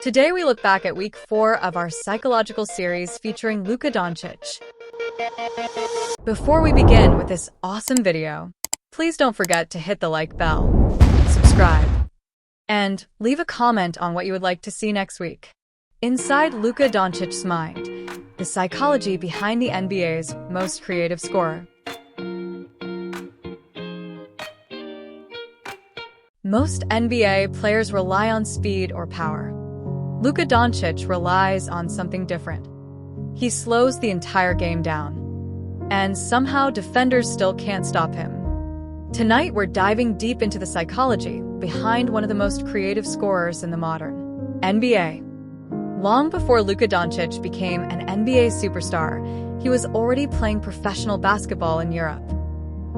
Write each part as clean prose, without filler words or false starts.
Today we look back at week 4 of our psychological series featuring Luka Dončić. Before we begin with this awesome video, please don't forget to hit the like bell, subscribe, and leave a comment on what you would like to see next week. Inside Luka Dončić's mind, the psychology behind the NBA's most creative scorer. Most NBA players rely on speed or power. Luka Dončić relies on something different. He slows the entire game down. And somehow defenders still can't stop him. Tonight we're diving deep into the psychology behind one of the most creative scorers in the modern NBA. Long before Luka Dončić became an NBA superstar, he was already playing professional basketball in Europe.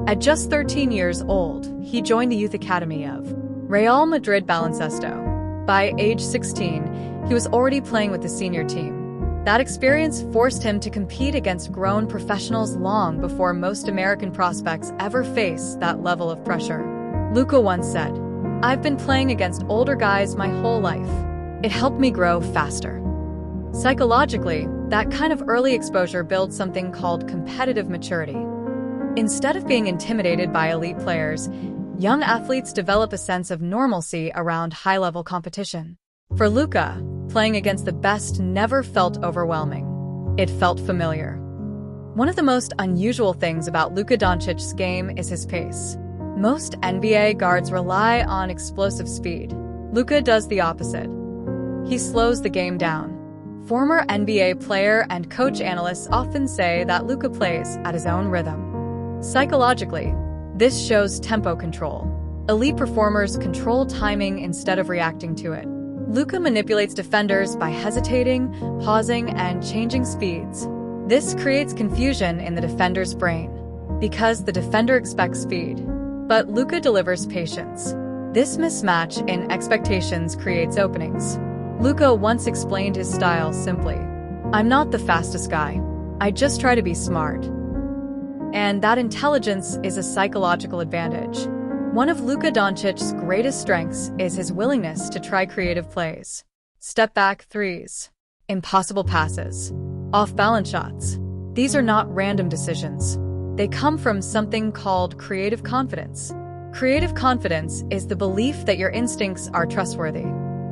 At just 13 years old, he joined the youth academy of Real Madrid Baloncesto. By age 16, he was already playing with the senior team. That experience forced him to compete against grown professionals long before most American prospects ever face that level of pressure. Luka once said, "I've been playing against older guys my whole life. It helped me grow faster." Psychologically, that kind of early exposure builds something called competitive maturity. Instead of being intimidated by elite players, young athletes develop a sense of normalcy around high-level competition. For Luka, playing against the best never felt overwhelming. It felt familiar. One of the most unusual things about Luka Dončić's game is his pace. Most NBA guards rely on explosive speed. Luka does the opposite. He slows the game down. Former NBA player and coach analysts often say that Luka plays at his own rhythm. Psychologically, this shows tempo control. Elite performers control timing instead of reacting to it. Luka manipulates defenders by hesitating, pausing, and changing speeds. This creates confusion in the defender's brain, because the defender expects speed. But Luka delivers patience. This mismatch in expectations creates openings. Luka once explained his style simply, "I'm not the fastest guy. I just try to be smart." And that intelligence is a psychological advantage. One of Luka Dončić's greatest strengths is his willingness to try creative plays. Step-back threes, impossible passes, off-balance shots. These are not random decisions. They come from something called creative confidence. Creative confidence is the belief that your instincts are trustworthy.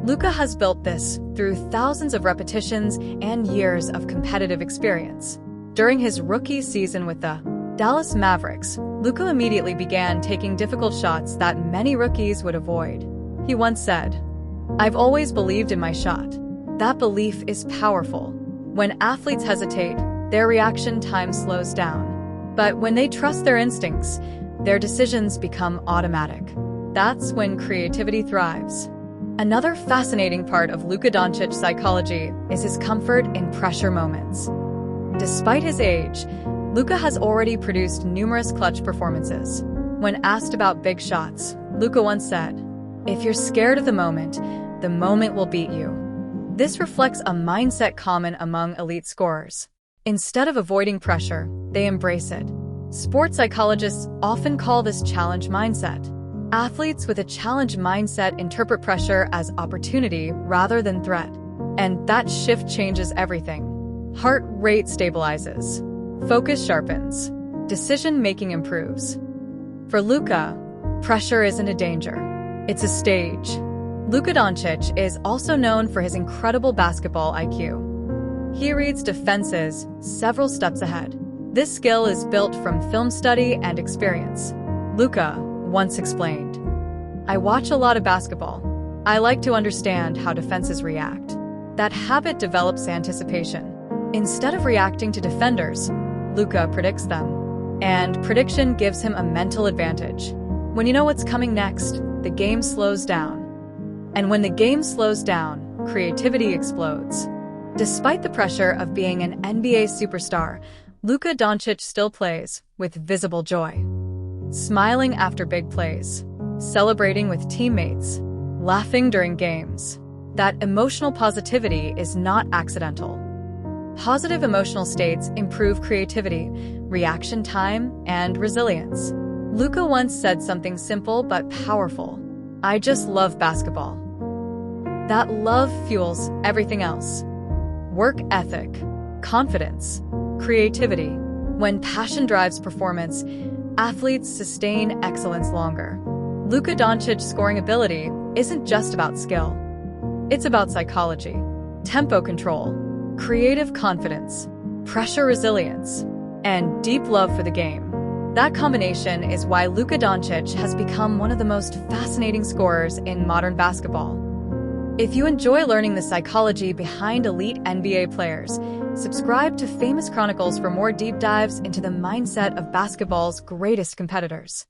Luka has built this through thousands of repetitions and years of competitive experience. During his rookie season with the Dallas Mavericks, Luka immediately began taking difficult shots that many rookies would avoid. He once said, "I've always believed in my shot." That belief is powerful. When athletes hesitate, their reaction time slows down. But when they trust their instincts, their decisions become automatic. That's when creativity thrives. Another fascinating part of Luka Dončić's psychology is his comfort in pressure moments. Despite his age, Luka has already produced numerous clutch performances. When asked about big shots, Luka once said, "If you're scared of the moment will beat you." This reflects a mindset common among elite scorers. Instead of avoiding pressure, they embrace it. Sports psychologists often call this challenge mindset. Athletes with a challenge mindset interpret pressure as opportunity rather than threat. And that shift changes everything. Heart rate stabilizes. Focus sharpens. Decision-making improves. For Luka, pressure isn't a danger. It's a stage. Luka Dončić is also known for his incredible basketball IQ. He reads defenses several steps ahead. This skill is built from film study and experience. Luka once explained, "I watch a lot of basketball. I like to understand how defenses react." That habit develops anticipation. Instead of reacting to defenders, Luka predicts them. And prediction gives him a mental advantage. When you know what's coming next, the game slows down. And when the game slows down, creativity explodes. Despite the pressure of being an NBA superstar, Luka Dončić still plays with visible joy. Smiling after big plays, celebrating with teammates, laughing during games. That emotional positivity is not accidental. Positive emotional states improve creativity, reaction time, and resilience. Luka once said something simple but powerful, "I just love basketball." That love fuels everything else. Work ethic, confidence, creativity. When passion drives performance, athletes sustain excellence longer. Luka Dončic's scoring ability isn't just about skill. It's about psychology, tempo control, creative confidence, pressure resilience, and deep love for the game. That combination is why Luka Dončić has become one of the most fascinating scorers in modern basketball. If you enjoy learning the psychology behind elite NBA players, subscribe to Famous Chronicles for more deep dives into the mindset of basketball's greatest competitors.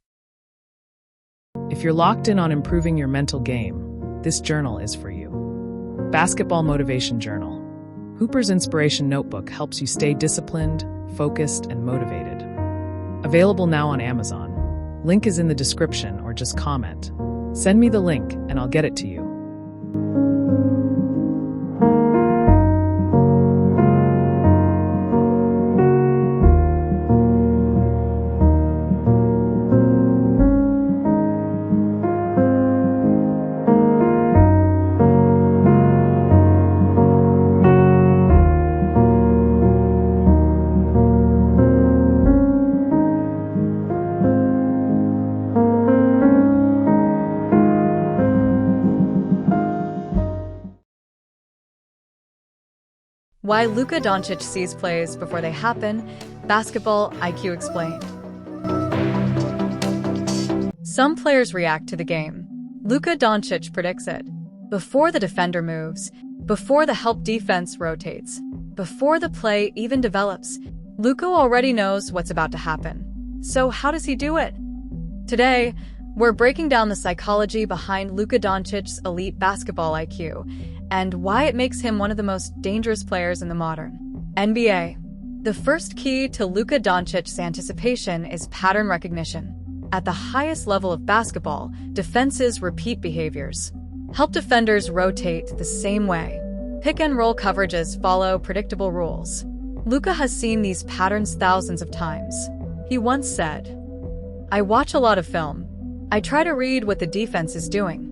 If you're locked in on improving your mental game, this journal is for you. Basketball Motivation Journal. Hooper's Inspiration Notebook helps you stay disciplined, focused, and motivated. Available now on Amazon. Link is in the description or just comment. Send me the link and I'll get it to you. Why Luka Dončić sees plays before they happen, Basketball IQ explained. Some players react to the game. Luka Dončić predicts it. Before the defender moves, before the help defense rotates, before the play even develops, Luka already knows what's about to happen. So how does he do it? Today, we're breaking down the psychology behind Luka Dončić's elite basketball IQ and why it makes him one of the most dangerous players in the modern NBA. The first key to Luka Dončić's anticipation is pattern recognition. At the highest level of basketball, defenses repeat behaviors. Help defenders rotate the same way. Pick-and-roll coverages follow predictable rules. Luka has seen these patterns thousands of times. He once said, "I watch a lot of film. I try to read what the defense is doing."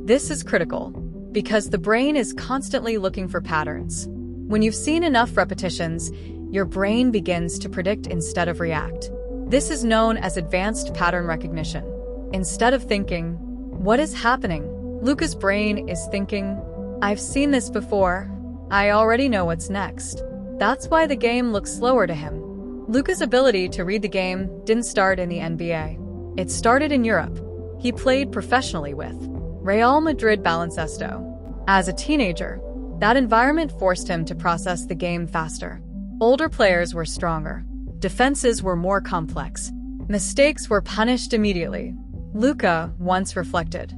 This is critical, because the brain is constantly looking for patterns. When you've seen enough repetitions, your brain begins to predict instead of react. This is known as advanced pattern recognition. Instead of thinking, "What is happening?" Luka's brain is thinking, "I've seen this before. I already know what's next." That's why the game looks slower to him. Luka's ability to read the game didn't start in the NBA. It started in Europe. He played professionally with Real Madrid Baloncesto. As a teenager, that environment forced him to process the game faster. Older players were stronger. Defenses were more complex. Mistakes were punished immediately. Luka once reflected,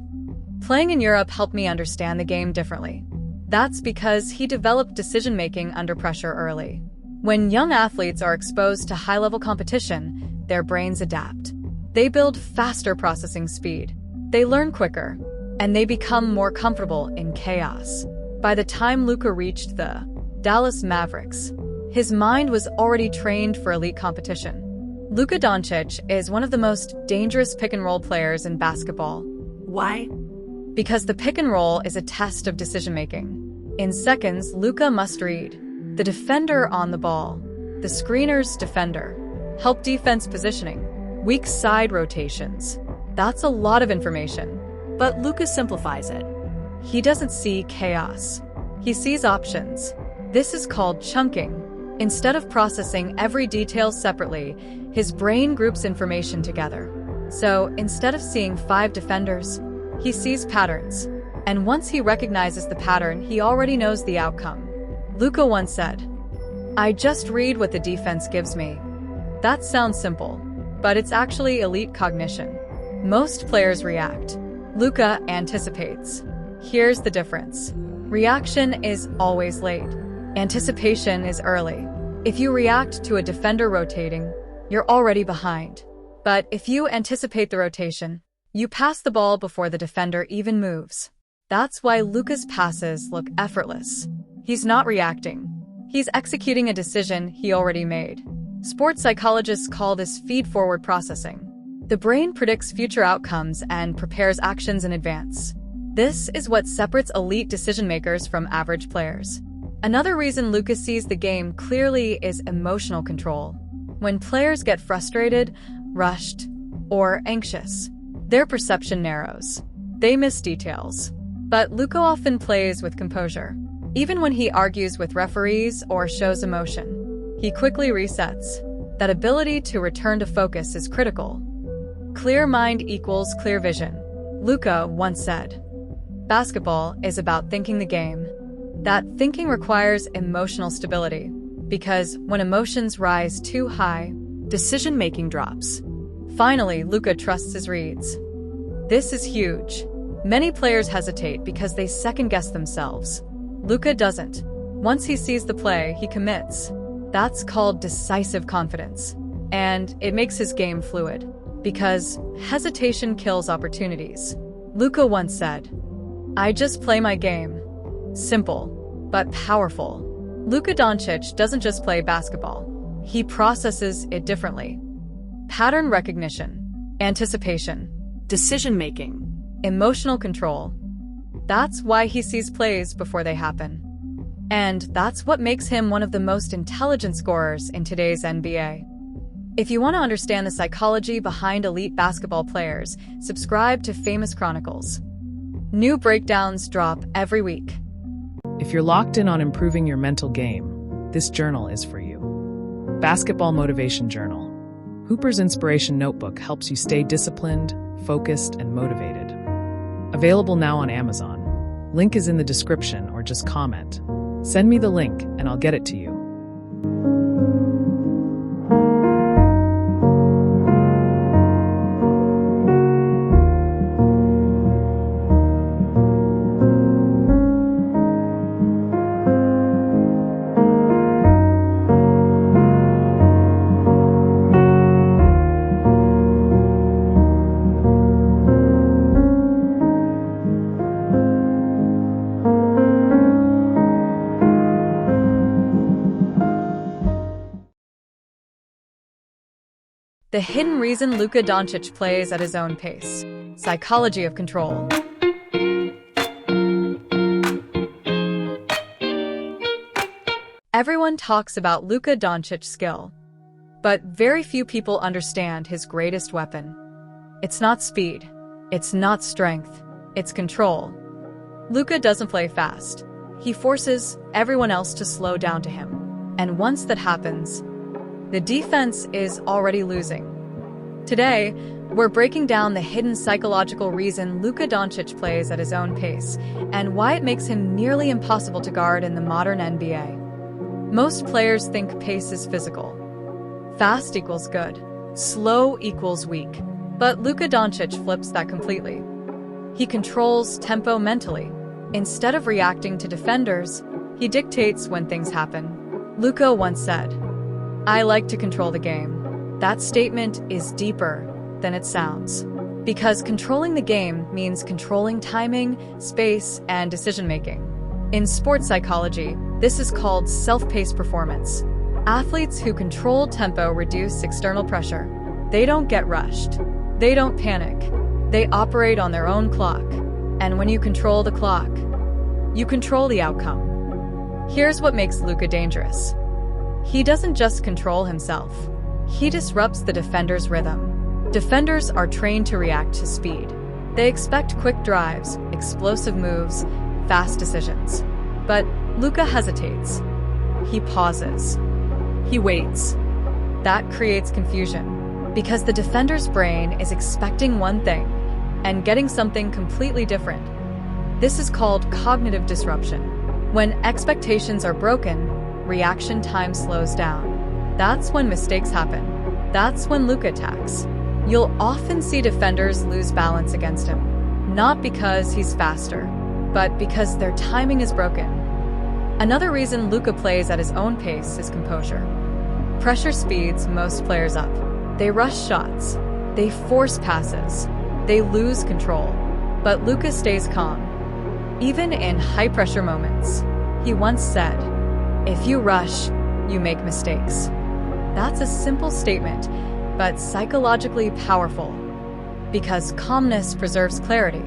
"Playing in Europe helped me understand the game differently." That's because he developed decision-making under pressure early. When young athletes are exposed to high-level competition, their brains adapt. They build faster processing speed. They learn quicker, and they become more comfortable in chaos. By the time Luka reached the Dallas Mavericks, his mind was already trained for elite competition. Luka Dončić is one of the most dangerous pick-and-roll players in basketball. Why? Because the pick-and-roll is a test of decision-making. In seconds, Luka must read the defender on the ball, the screener's defender, help defense positioning, weak side rotations. That's a lot of information. But Luka simplifies it. He doesn't see chaos. He sees options. This is called chunking. Instead of processing every detail separately, his brain groups information together. So instead of seeing 5 defenders, he sees patterns. And once he recognizes the pattern, he already knows the outcome. Luka once said, "I just read what the defense gives me." That sounds simple, but it's actually elite cognition. Most players react. Luka anticipates. Here's the difference. Reaction is always late. Anticipation is early. If you react to a defender rotating, you're already behind. But if you anticipate the rotation, you pass the ball before the defender even moves. That's why Luka's passes look effortless. He's not reacting. He's executing a decision he already made. Sports psychologists call this feed-forward processing. The brain predicts future outcomes and prepares actions in advance. This is what separates elite decision-makers from average players. Another reason Luka sees the game clearly is emotional control. When players get frustrated, rushed, or anxious, their perception narrows. They miss details. But Luka often plays with composure. Even when he argues with referees or shows emotion, he quickly resets. That ability to return to focus is critical. Clear mind equals clear vision, Luka once said. Basketball is about thinking the game. That thinking requires emotional stability, because when emotions rise too high, decision-making drops. Finally, Luka trusts his reads. This is huge. Many players hesitate because they second-guess themselves. Luka doesn't. Once he sees the play, he commits. That's called decisive confidence. And it makes his game fluid, because hesitation kills opportunities. Luka once said, "I just play my game." Simple, but powerful. Luka Dončić doesn't just play basketball. He processes it differently. Pattern recognition, anticipation, Decision-making. emotional control. That's why he sees plays before they happen. And that's what makes him one of the most intelligent scorers in today's NBA. If you want to understand the psychology behind elite basketball players, subscribe to Famous Chronicles. New breakdowns drop every week. If you're locked in on improving your mental game, this journal is for you. Basketball Motivation Journal. Hooper's Inspiration Notebook helps you stay disciplined, focused, and motivated. Available now on Amazon. Link is in the description or just comment. Send me the link and I'll get it to you. The hidden reason Luka Dončić plays at his own pace. Psychology of control. Everyone talks about Luka Dončić's skill, but very few people understand his greatest weapon. It's not speed, it's not strength, it's control. Luka doesn't play fast. He forces everyone else to slow down to him. And once that happens, the defense is already losing. Today, we're breaking down the hidden psychological reason Luka Dončić plays at his own pace and why it makes him nearly impossible to guard in the modern NBA. Most players think pace is physical. Fast equals good. Slow equals weak. But Luka Dončić flips that completely. He controls tempo mentally. Instead of reacting to defenders, he dictates when things happen. Luka once said, "I like to control the game." That statement is deeper than it sounds. Because controlling the game means controlling timing, space, and decision-making. In sports psychology, this is called self-paced performance. Athletes who control tempo reduce external pressure. They don't get rushed. They don't panic. They operate on their own clock. And when you control the clock, you control the outcome. Here's what makes Luka dangerous. He doesn't just control himself. He disrupts the defender's rhythm. Defenders are trained to react to speed. They expect quick drives, explosive moves, fast decisions. But Luka hesitates. He pauses. He waits. That creates confusion, because the defender's brain is expecting one thing and getting something completely different. This is called cognitive disruption. When expectations are broken, reaction time slows down. That's when mistakes happen. That's when Luka attacks. You'll often see defenders lose balance against him, not because he's faster, but because their timing is broken. Another reason Luka plays at his own pace is composure. Pressure speeds most players up. They rush shots. They force passes. They lose control. But Luka stays calm, even in high-pressure moments. He once said, "If you rush, you make mistakes." That's a simple statement, but psychologically powerful. Because calmness preserves clarity.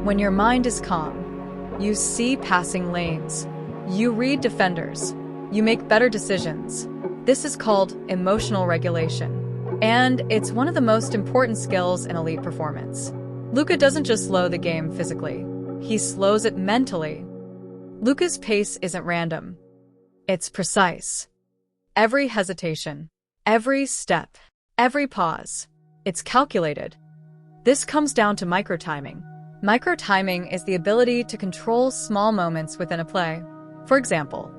When your mind is calm, you see passing lanes. You read defenders. You make better decisions. This is called emotional regulation. And it's one of the most important skills in elite performance. Luka doesn't just slow the game physically. He slows it mentally. Luka's pace isn't random. It's precise. Every hesitation, every step, every pause, it's calculated. This comes down to micro-timing. Micro-timing is the ability to control small moments within a play. For example,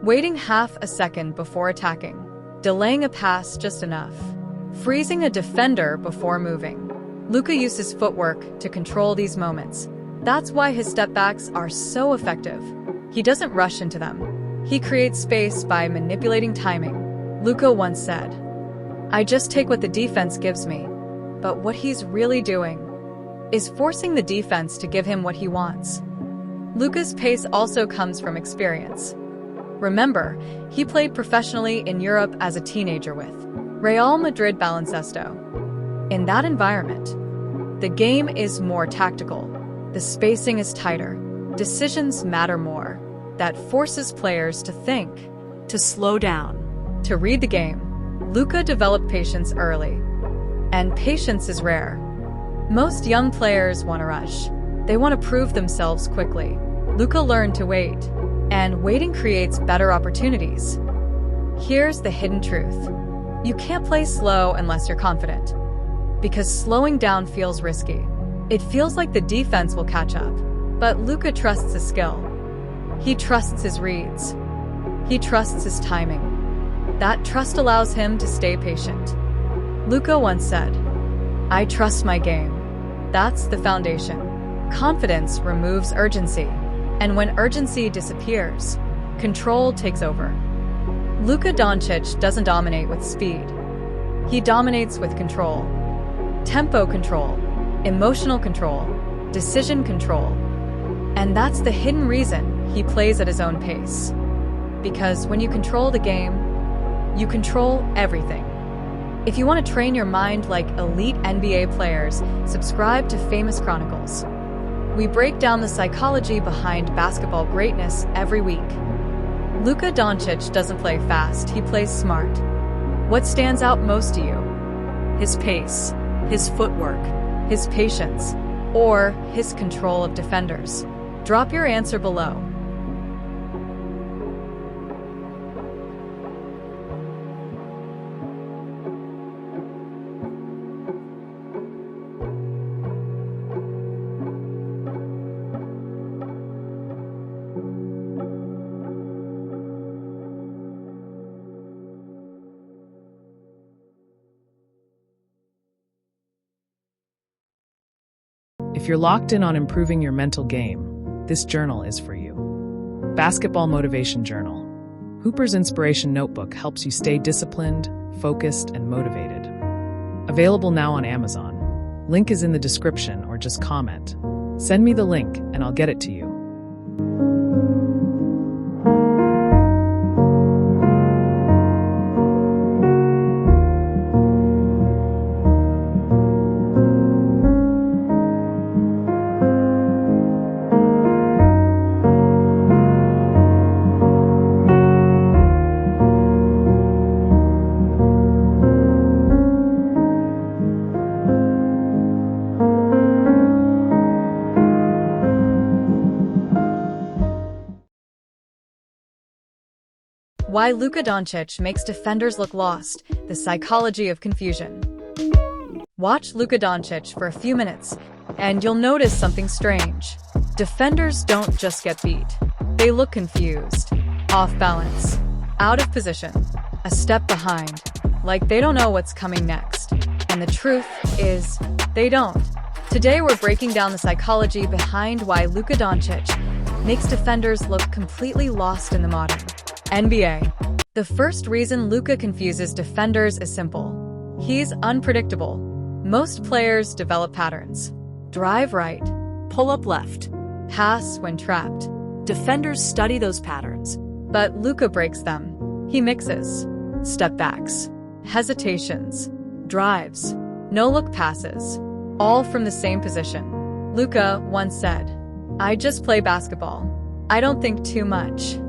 waiting half a second before attacking, delaying a pass just enough, freezing a defender before moving. Luka uses footwork to control these moments. That's why his step-backs are so effective. He doesn't rush into them. He creates space by manipulating timing. Luka once said, "I just take what the defense gives me." But what he's really doing is forcing the defense to give him what he wants. Luka's pace also comes from experience. Remember, he played professionally in Europe as a teenager with Real Madrid Baloncesto. In that environment, the game is more tactical. The spacing is tighter. Decisions matter more. That forces players to think, To slow down. to read the game. Luka developed patience early. And patience is rare. Most young players want to rush. They want to prove themselves quickly. Luka learned to wait. And waiting creates better opportunities. Here's the hidden truth. You can't play slow unless you're confident. Because slowing down feels risky. It feels like the defense will catch up. But Luka trusts his skill. He trusts his reads. He trusts his timing. That trust allows him to stay patient. Luka once said, "I trust my game." That's the foundation. Confidence removes urgency. And when urgency disappears, control takes over. Luka Dončić doesn't dominate with speed. He dominates with control. Tempo control, emotional control, decision control. And that's the hidden reason he plays at his own pace. Because when you control the game, you control everything. If you want to train your mind like elite NBA players, subscribe to Famous Chronicles. We break down the psychology behind basketball greatness every week. Luka Dončić doesn't play fast, he plays smart. What stands out most to you? His pace, his footwork, His patience, or his control of defenders? Drop your answer below. If you're locked in on improving your mental game, this journal is for you. Basketball Motivation Journal. Hooper's Inspiration Notebook helps you stay disciplined, focused, and motivated. Available now on Amazon. Link is in the description or just comment. Send me the link and I'll get it to you. Why Luka Dončić makes defenders look lost, the psychology of confusion. Watch Luka Dončić for a few minutes, and you'll notice something strange. Defenders don't just get beat. They look confused, off balance, out of position, a step behind, like they don't know what's coming next. And the truth is, they don't. Today we're breaking down the psychology behind why Luka Dončić makes defenders look completely lost in the modern NBA. The first reason Luka confuses defenders is simple. He's unpredictable. Most players develop patterns. Drive right, pull up left. pass when trapped. Defenders study those patterns. But Luka breaks them. He mixes step backs, hesitations, drives, no-look passes, all from the same position. Luka once said, "I just play basketball. I don't think too much."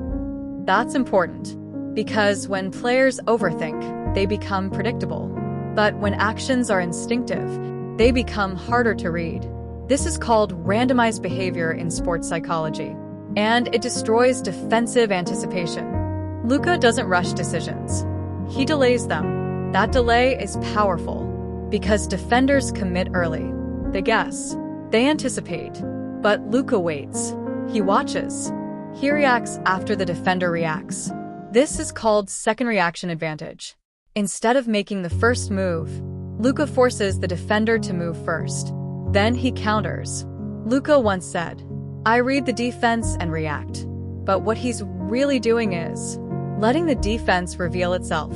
That's important, because when players overthink, they become predictable. But when actions are instinctive, they become harder to read. This is called randomized behavior in sports psychology, and it destroys defensive anticipation. Luka doesn't rush decisions. He delays them. That delay is powerful, because defenders commit early. They guess. They anticipate. But Luka waits. He watches. He reacts after the defender reacts. This is called second reaction advantage. Instead of making the first move, Luka forces the defender to move first. Then he counters. Luka once said, "I read the defense and react." But what he's really doing is letting the defense reveal itself.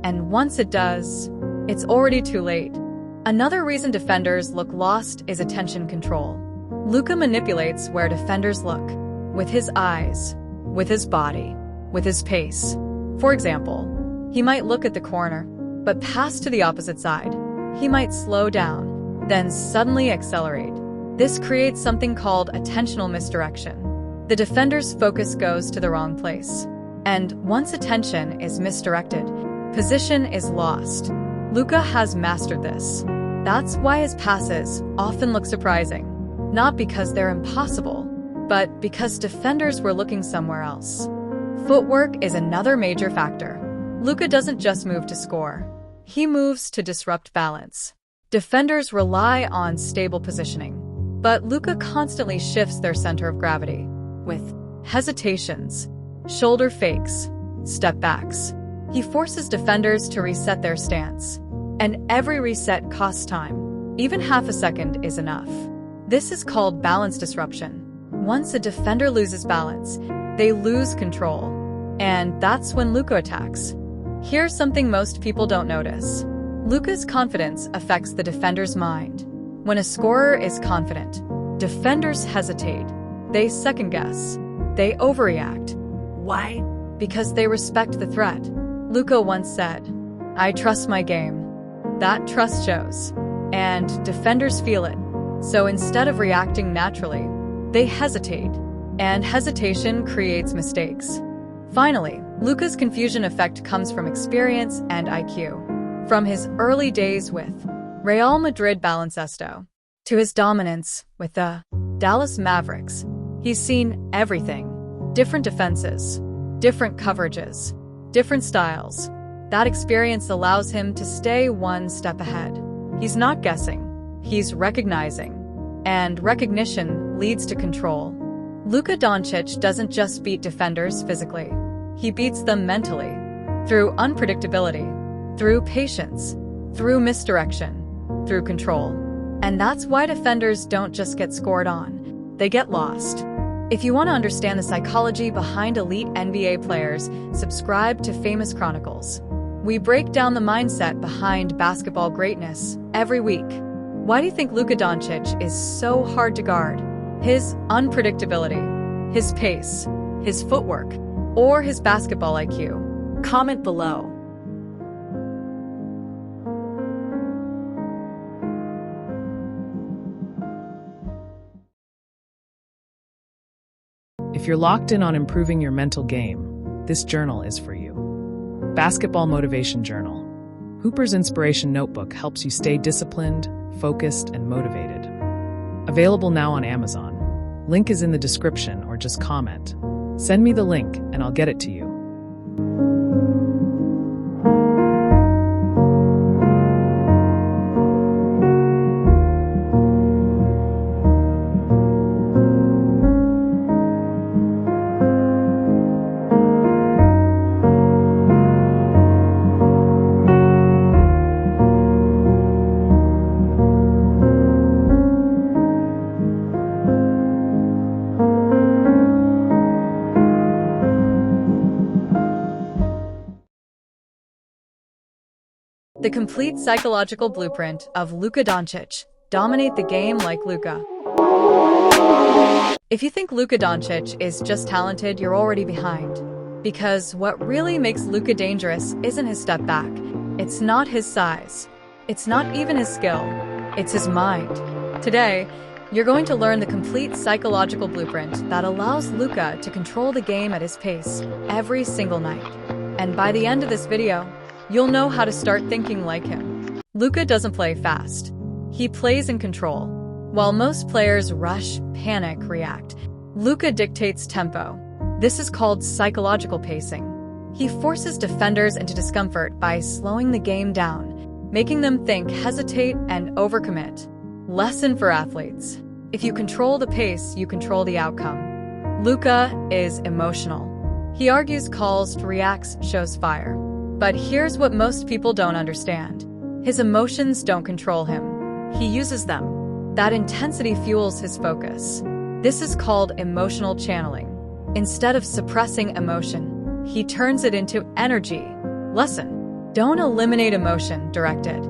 And once it does, it's already too late. Another reason defenders look lost is attention control. Luka manipulates where defenders look, with his eyes, with his body, with his pace. For example, he might look at the corner, but pass to the opposite side. He might slow down, then suddenly accelerate. This creates something called attentional misdirection. The defender's focus goes to the wrong place. And once attention is misdirected, position is lost. Luka has mastered this. That's why his passes often look surprising. Not because they're impossible, but because defenders were looking somewhere else. Footwork is another major factor. Luka doesn't just move to score. He moves to disrupt balance. Defenders rely on stable positioning, but Luka constantly shifts their center of gravity with hesitations, shoulder fakes, step backs. He forces defenders to reset their stance. And every reset costs time. Even half a second is enough. This is called balance disruption. Once a defender loses balance, they lose control. And that's when Luka attacks. Here's something most people don't notice. Luka's confidence affects the defender's mind. When a scorer is confident, defenders hesitate. They second-guess. They overreact. Why? Because they respect the threat. Luka once said, "I trust my game." That trust shows. And defenders feel it. So instead of reacting naturally, they hesitate. And hesitation creates mistakes. Finally, Luka's confusion effect comes from experience and IQ. From his early days with Real Madrid Baloncesto to his dominance with the Dallas Mavericks, he's seen everything. Different defenses, different coverages, different styles. That experience allows him to stay one step ahead. He's not guessing, he's recognizing. And recognition leads to control. Luka Dončić doesn't just beat defenders physically. He beats them mentally, through unpredictability, through patience, through misdirection, through control. And that's why defenders don't just get scored on, they get lost. If you want to understand the psychology behind elite NBA players, subscribe to Famous Chronicles. We break down the mindset behind basketball greatness every week. Why do you think Luka Dončić is so hard to guard? His unpredictability, his pace, his footwork, or his basketball IQ? Comment below. If you're locked in on improving your mental game, this journal is for you. Basketball Motivation Journal. Hooper's Inspiration Notebook helps you stay disciplined, focused, and motivated. Available now on Amazon. Link is in the description or just comment. Send me the link and I'll get it to you. The complete psychological blueprint of Luka Dončić. Dominate the game like Luka. If you think Luka Dončić is just talented, you're already behind. Because what really makes Luka dangerous isn't his step back. It's not his size. It's not even his skill. It's his mind. Today, You're going to learn the complete psychological blueprint that allows Luka to control the game at his pace every single night. And by the end of this video, you'll know how to start thinking like him. Luka doesn't play fast. He plays in control. While most players rush, panic, react, Luka dictates tempo. This is called psychological pacing. He forces defenders into discomfort by slowing the game down, making them think, hesitate, and overcommit. Lesson for athletes. If you control the pace, you control the outcome. Luka is emotional. He argues, calls, reacts, shows fire. But here's what most people don't understand. His emotions don't control him. He uses them. That intensity fuels his focus. This is called emotional channeling. Instead of suppressing emotion, he turns it into energy. Lesson: don't eliminate emotion, direct it.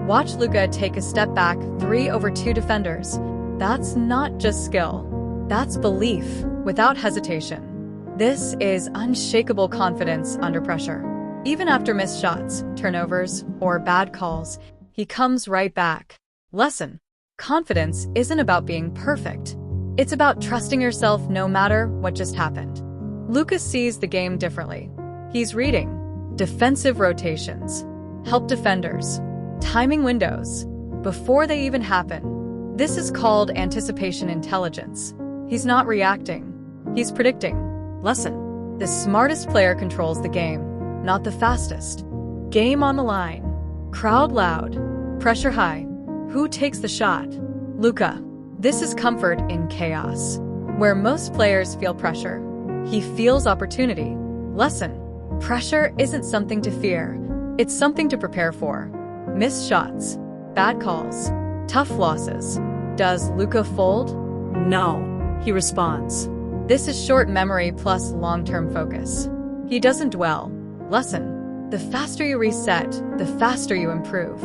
Watch Luka take a step back, 3 over 2 defenders. That's not just skill. That's belief, without hesitation. This is unshakable confidence under pressure. Even after missed shots, turnovers, or bad calls, he comes right back. Lesson: confidence isn't about being perfect. It's about trusting yourself no matter what just happened. Luka sees the game differently. He's reading defensive rotations, help defenders, timing windows before they even happen. This is called anticipation intelligence. He's not reacting. He's predicting. Lesson: the smartest player controls the game, not the fastest. Game on the line. Crowd loud. Pressure high. Who takes the shot? Luka. This is comfort in chaos. Where most players feel pressure, he feels opportunity. Lesson: pressure isn't something to fear. It's something to prepare for. Missed shots, bad calls, tough losses. Does Luka fold? No, he responds. This is short memory plus long-term focus. He doesn't dwell. Lesson: the faster you reset, the faster you improve.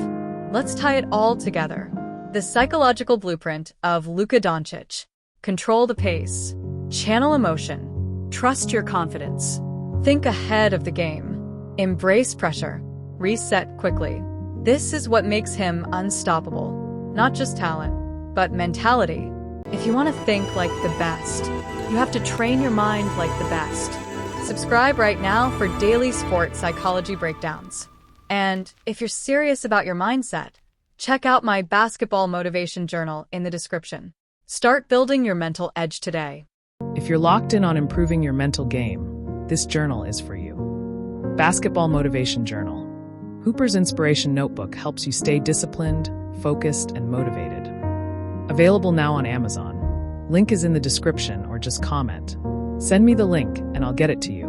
Let's tie it all together. The psychological blueprint of Luka Dončić. Control the pace. Channel emotion. Trust your confidence. Think ahead of the game. Embrace pressure. Reset quickly. This is what makes him unstoppable. Not just talent, but mentality. If you want to think like the best, you have to train your mind like the best. Subscribe right now for daily sports psychology breakdowns. And if you're serious about your mindset, check out my basketball motivation journal in the description. Start building your mental edge today. If you're locked in on improving your mental game, this journal is for you. Basketball Motivation Journal. Hooper's Inspiration Notebook helps you stay disciplined, focused, and motivated. Available now on Amazon. Link is in the description or just comment. Send me the link and I'll get it to you.